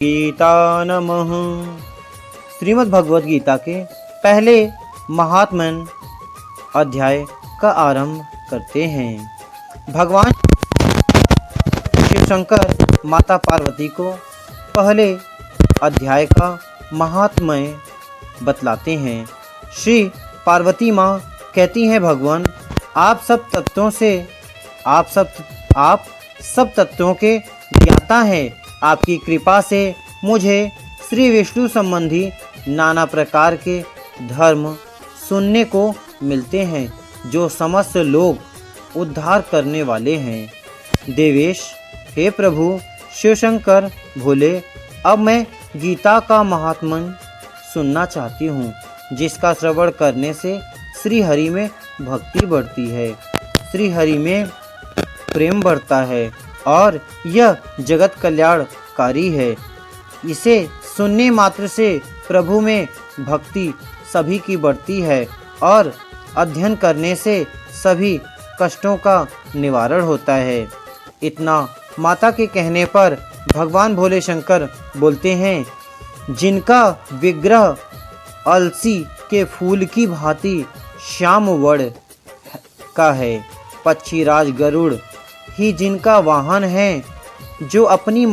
गीता नमः। श्रीमद् भगवद गीता के पहले महात्म्य अध्याय का आरंभ करते हैं। भगवान शिव शंकर माता पार्वती को पहले अध्याय का महात्म्य बतलाते हैं। श्री पार्वती माँ कहती हैं, भगवान आप सब तत्वों के ज्ञाता हैं। आपकी कृपा से मुझे श्री विष्णु संबंधी नाना प्रकार के धर्म सुनने को मिलते हैं, जो समस्त लोग उद्धार करने वाले हैं। देवेश, हे प्रभु शिवशंकर भोले, अब मैं गीता का महात्म्य सुनना चाहती हूँ, जिसका श्रवण करने से श्री हरि में भक्ति बढ़ती है, श्री हरि में प्रेम बढ़ता है और यह जगत कल्याणकारी है। इसे सुनने मात्र से प्रभु में भक्ति सभी की बढ़ती है और अध्ययन करने से सभी कष्टों का निवारण होता है। इतना माता के कहने पर भगवान भोले शंकर बोलते हैं, जिनका विग्रह अलसी के फूल की भांति श्याम वर्ण का है, पक्षीराज गरुड़ ही जिनका वाहन है, जो अपनी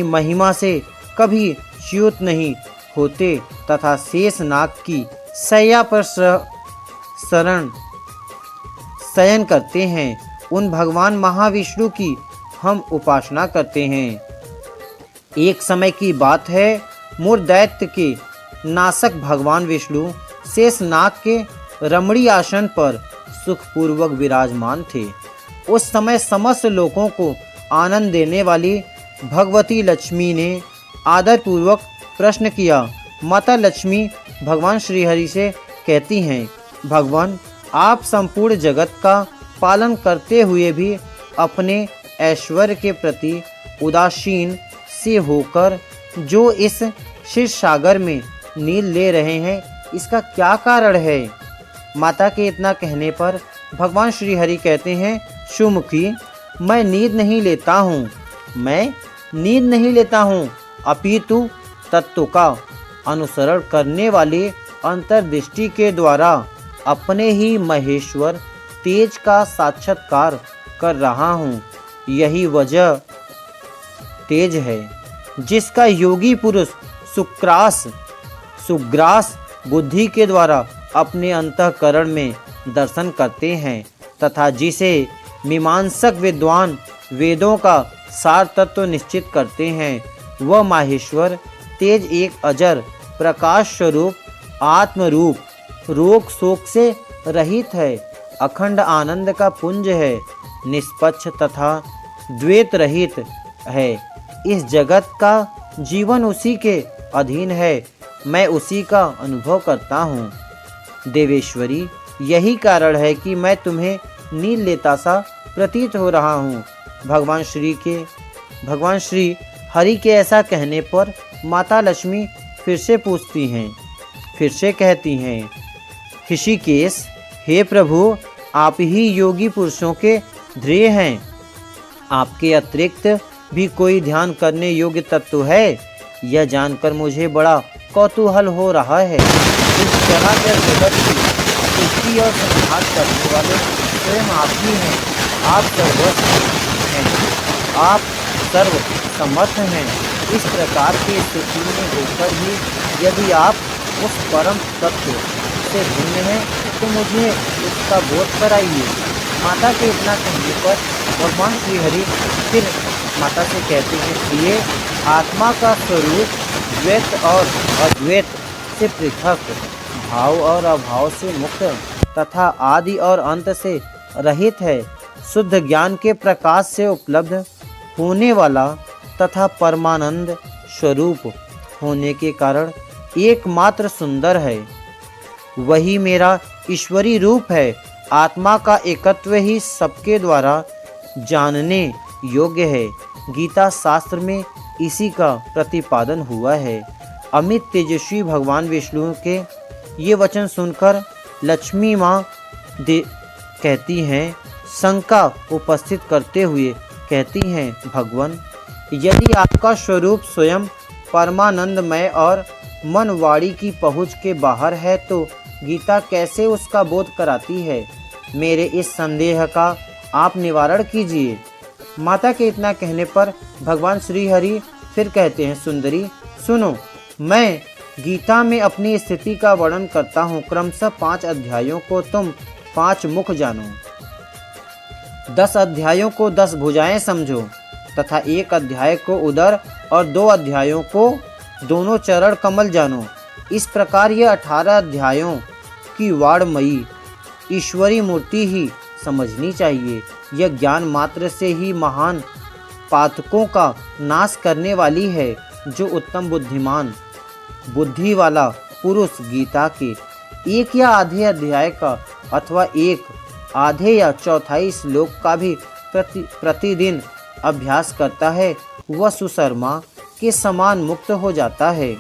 महिमा से कभी च्युत नहीं होते तथा शेषनाग की शैया पर शयन करते हैं, उन भगवान महाविष्णु की हम उपासना करते हैं। एक समय की बात है, मूर दैत्य के नाशक भगवान विष्णु शेषनाग के रमणी आसन पर सुखपूर्वक विराजमान थे। उस समय समस्त लोगों को आनंद देने वाली भगवती लक्ष्मी ने आदरपूर्वक प्रश्न किया। माता लक्ष्मी भगवान श्रीहरि से कहती हैं, भगवान आप संपूर्ण जगत का पालन करते हुए भी अपने ऐश्वर्य के प्रति उदासीन से होकर जो इस क्षीर सागर में नील ले रहे हैं, इसका क्या कारण है? माता के इतना कहने पर भगवान श्री हरि कहते हैं, सुमुखी, मैं नींद नहीं लेता हूँ, अपितु तत्व का अनुसरण करने वाले अंतर्दृष्टि के द्वारा अपने ही महेश्वर तेज का साक्षात्कार कर रहा हूँ। यही वजह तेज है, जिसका योगी पुरुष सुग्रास बुद्धि के द्वारा अपने अंतःकरण में दर्शन करते हैं तथा जिसे मीमांसक विद्वान वेदों का सार तत्व निश्चित करते हैं, वह माहेश्वर तेज एक अजर प्रकाश स्वरूप आत्मरूप, रोग शोक से रहित है, अखंड आनंद का पुंज है, निष्पक्ष तथा द्वैत रहित है। इस जगत का जीवन उसी के अधीन है, मैं उसी का अनुभव करता हूँ। देवेश्वरी, यही कारण है कि मैं तुम्हें नींद लेता सा प्रतीत हो रहा हूँ। भगवान श्री हरि के ऐसा कहने पर माता लक्ष्मी फिर से कहती हैं, ऋषिकेश, हे प्रभु आप ही योगी पुरुषों के ध्येय हैं, आपके अतिरिक्त भी कोई ध्यान करने योग्य तत्व है? यह जानकर मुझे बड़ा कौतूहल हो रहा है। इस चराचर जगत की सृष्टि और संहार करने वाले स्वयं आप ही हैं। आप सर्वस्व हैं, आप सर्व समर्थ हैं। इस प्रकार की स्थिति में होकर भी यदि आप उस परम तत्व से भिन्न हैं, तो मुझे उसका बोध कराइए। माता के इतना कहने पर भगवान श्री हरि फिर माता से कहते हैं, प्रिय, आत्मा का स्वरूप द्वैत और अद्वैत से पृथक, भाव और अभाव से मुक्त तथा आदि और अंत से रहित है। शुद्ध ज्ञान के प्रकाश से उपलब्ध होने वाला तथा परमानंद स्वरूप होने के कारण एकमात्र सुंदर है। वही मेरा ईश्वरी रूप है। आत्मा का एकत्व ही सबके द्वारा जानने योग्य है। गीता शास्त्र में इसी का प्रतिपादन हुआ है। अमित तेजस्वी भगवान विष्णु के ये वचन सुनकर लक्ष्मी माँ कहती हैं, शंका उपस्थित करते हुए कहती हैं, भगवान यदि आपका स्वरूप स्वयं परमानंदमय और मन वाणी की पहुँच के बाहर है तो गीता कैसे उसका बोध कराती है? मेरे इस संदेह का आप निवारण कीजिए। माता के इतना कहने पर भगवान श्री हरि फिर कहते हैं, सुंदरी सुनो, मैं गीता में अपनी स्थिति का वर्णन करता हूँ। क्रमशः 5 अध्यायों को तुम 5 मुख जानो, 10 अध्यायों को 10 भुजाएं समझो तथा 1 अध्याय को उदर और 2 अध्यायों को दोनों चरण कमल जानो। इस प्रकार यह 18 अध्यायों की वाणमयी ईश्वरी मूर्ति ही समझनी चाहिए। यह ज्ञान मात्र से ही महान पातकों का नाश करने वाली है। जो उत्तम बुद्धिमान बुद्धि वाला पुरुष गीता के 1 या आधे अध्याय का अथवा 1 आधे या चौथाई श्लोक का भी प्रतिदिन अभ्यास करता है, वह सुशर्मा के समान मुक्त हो जाता है।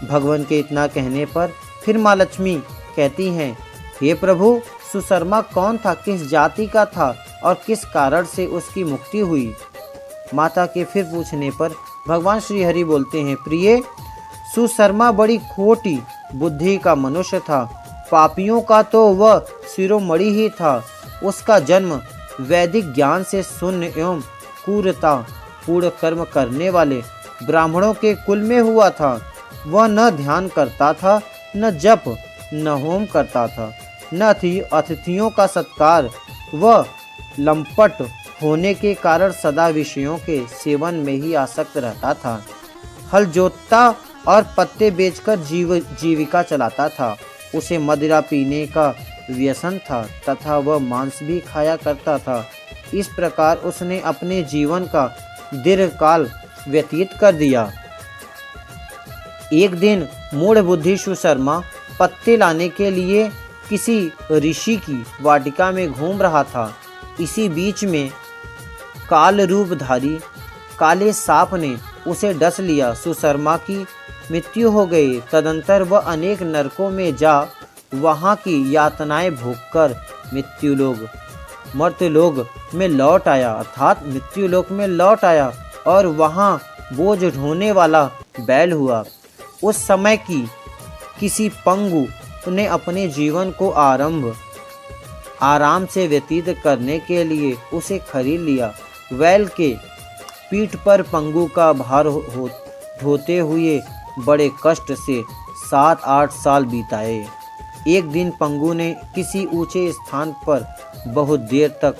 भगवान के इतना कहने पर फिर माँ लक्ष्मी कहती हैं, हे प्रभु, सुशर्मा कौन था, किस जाति का था और किस कारण से उसकी मुक्ति हुई? माता के फिर पूछने पर भगवान श्री हरि बोलते हैं, प्रिय, सुशर्मा बड़ी खोटी बुद्धि का मनुष्य था। पापियों का तो वह शिरोमणि ही था। उसका जन्म वैदिक ज्ञान से शून्य एवं क्रूरता पूर्ण कर्म करने वाले ब्राह्मणों के कुल में हुआ था। वह न ध्यान करता था, न जप, न होम करता था, न अतिथियों का सत्कार। वह लंपट होने के कारण सदा विषयों के सेवन में ही आसक्त रहता था। हल जोतता और पत्ते बेचकर जीविका चलाता था। उसे मदिरा पीने का व्यसन था तथा वह मांस भी खाया करता था। इस प्रकार उसने अपने जीवन का दीर्घकाल व्यतीत कर दिया। एक दिन मूढ़ बुद्धि सुशर्मा पत्ते लाने के लिए किसी ऋषि की वाटिका में घूम रहा था। इसी बीच में काल रूपधारी काले सांप ने उसे डस लिया। सुशर्मा की मृत्यु हो गई। तदंतर वह अनेक नरकों में जा वहाँ की यातनाएं भोगकर मर्त्यलोक में लौट आया, अर्थात मृत्युलोक में लौट आया और वहाँ बोझ ढोने वाला बैल हुआ। उस समय की किसी पंगु ने अपने जीवन को आराम से व्यतीत करने के लिए उसे खरीद लिया। बैल के पीठ पर पंगु का भार ढोते हुए बड़े कष्ट से 7-8 साल बिताए। एक दिन पंगु ने किसी ऊंचे स्थान पर बहुत देर तक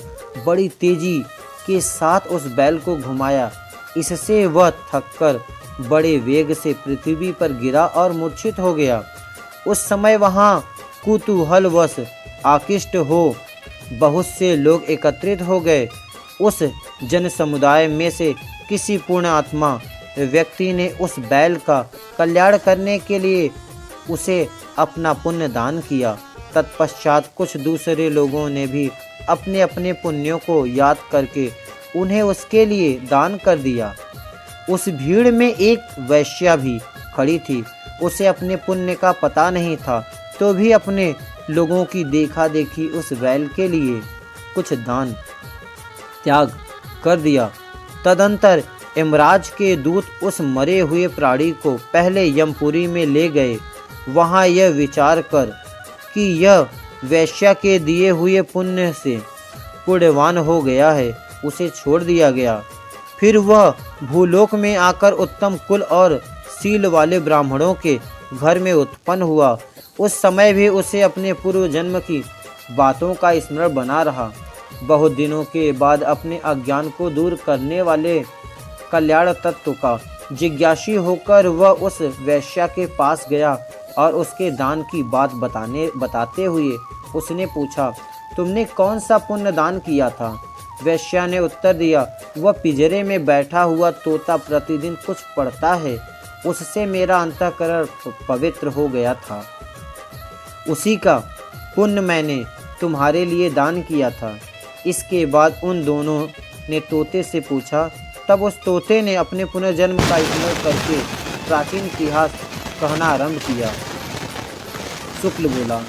बड़ी तेजी के साथ उस बैल को घुमाया। इससे वह थककर बड़े वेग से पृथ्वी पर गिरा और मूर्छित हो गया। उस समय वहाँ कुतूहलवश आकृष्ट हो बहुत से लोग एकत्रित हो गए। उस जन समुदाय में से किसी पूर्ण आत्मा व्यक्ति ने उस बैल का कल्याण करने के लिए उसे अपना पुण्य दान किया। तत्पश्चात कुछ दूसरे लोगों ने भी अपने अपने पुण्यों को याद करके उन्हें उसके लिए दान कर दिया। उस भीड़ में एक वैश्या भी खड़ी थी। उसे अपने पुण्य का पता नहीं था, तो भी अपने लोगों की देखा देखी उस बैल के लिए कुछ दान त्याग कर दिया। तदंतर यमराज के दूत उस मरे हुए प्राणी को पहले यमपुरी में ले गए। वहाँ यह विचार कर कि यह वैश्या के दिए हुए पुण्य से पुण्यवान हो गया है, उसे छोड़ दिया गया। फिर वह भूलोक में आकर उत्तम कुल और शील वाले ब्राह्मणों के घर में उत्पन्न हुआ। उस समय भी उसे अपने पूर्व जन्म की बातों का स्मरण बना रहा। बहुत दिनों के बाद अपने अज्ञान को दूर करने वाले कल्याण तत्व का जिज्ञासी होकर वह उस वैश्या के पास गया और उसके दान की बात बताते हुए उसने पूछा, तुमने कौन सा पुण्य दान किया था? वैश्या ने उत्तर दिया, वह पिंजरे में बैठा हुआ तोता प्रतिदिन कुछ पढ़ता है, उससे मेरा अंतःकरण पवित्र हो गया था। उसी का पुण्य मैंने तुम्हारे लिए दान किया था। इसके बाद उन दोनों ने तोते से पूछा। तब उस तोते ने अपने पुनर्जन्म का स्मरण करके प्राचीन इतिहास कहना आरंभ किया। शुक्ल बोला,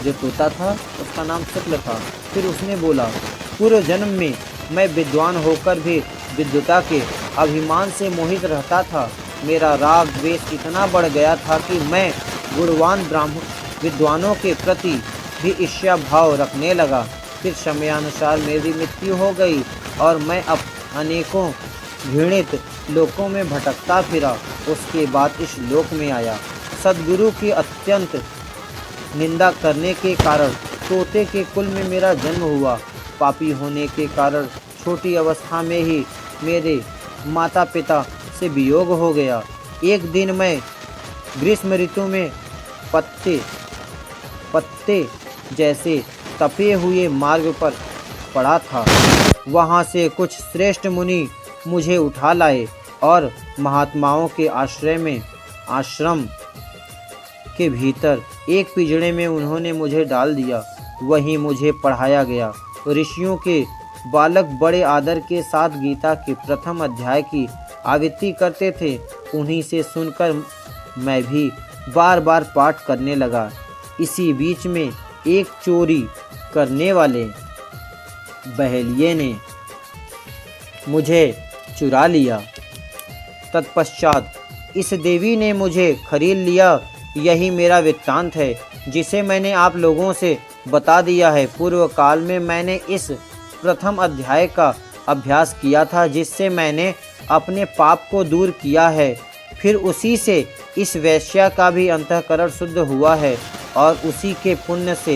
जो तोता था उसका नाम शुक्ल था। फिर उसने बोला, पूर्व जन्म में मैं विद्वान होकर भी विद्वता के अभिमान से मोहित रहता था। मेरा राग द्वेष इतना बढ़ गया था कि मैं गुणवान विद्वानों के प्रति भी ईर्ष्या भाव रखने लगा। फिर समयानुसार मेरी मृत्यु हो गई और मैं अब अनेकों घृणित लोकों में भटकता फिरा। उसके बाद इस लोक में आया। सद्गुरु की अत्यंत निंदा करने के कारण तोते के कुल में मेरा जन्म हुआ। पापी होने के कारण छोटी अवस्था में ही मेरे माता पिता से वियोग हो गया। एक दिन मैं ग्रीष्म ऋतु में पत्ते जैसे तपे हुए मार्ग पर पड़ा था। वहाँ से कुछ श्रेष्ठ मुनि मुझे उठा लाए और महात्माओं के आश्रम के भीतर एक पिंजड़े में उन्होंने मुझे डाल दिया। वहीं मुझे पढ़ाया गया। ऋषियों के बालक बड़े आदर के साथ गीता के प्रथम अध्याय की आवृत्ति करते थे। उन्हीं से सुनकर मैं भी बार बार पाठ करने लगा। इसी बीच में एक चोरी करने वाले बहेलिये ने मुझे चुरा लिया। तत्पश्चात इस देवी ने मुझे खरीद लिया। यही मेरा वृत्तांत है, जिसे मैंने आप लोगों से बता दिया है। पूर्व काल में मैंने इस प्रथम अध्याय का अभ्यास किया था, जिससे मैंने अपने पाप को दूर किया है। फिर उसी से इस वैश्या का भी अंतःकरण शुद्ध हुआ है और उसी के पुण्य से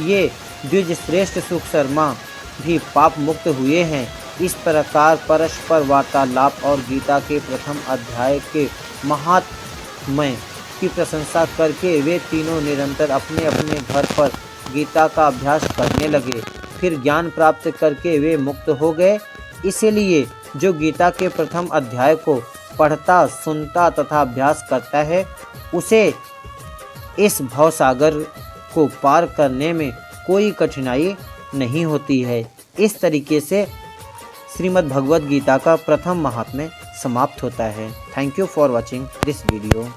ये द्विज श्रेष्ठ सुख शर्मा भी पाप मुक्त हुए हैं। इस प्रकार परस्पर वार्तालाप और गीता के प्रथम अध्याय के महात्म्य की प्रशंसा करके वे तीनों निरंतर अपने अपने घर पर गीता का अभ्यास करने लगे। फिर ज्ञान प्राप्त करके वे मुक्त हो गए। इसलिए जो गीता के प्रथम अध्याय को पढ़ता, सुनता तथा अभ्यास करता है, उसे इस भवसागर को पार करने में कोई कठिनाई नहीं होती है। इस तरीके से श्रीमद् भगवद गीता का प्रथम महात्म्य समाप्त होता है। Thank you for watching this video.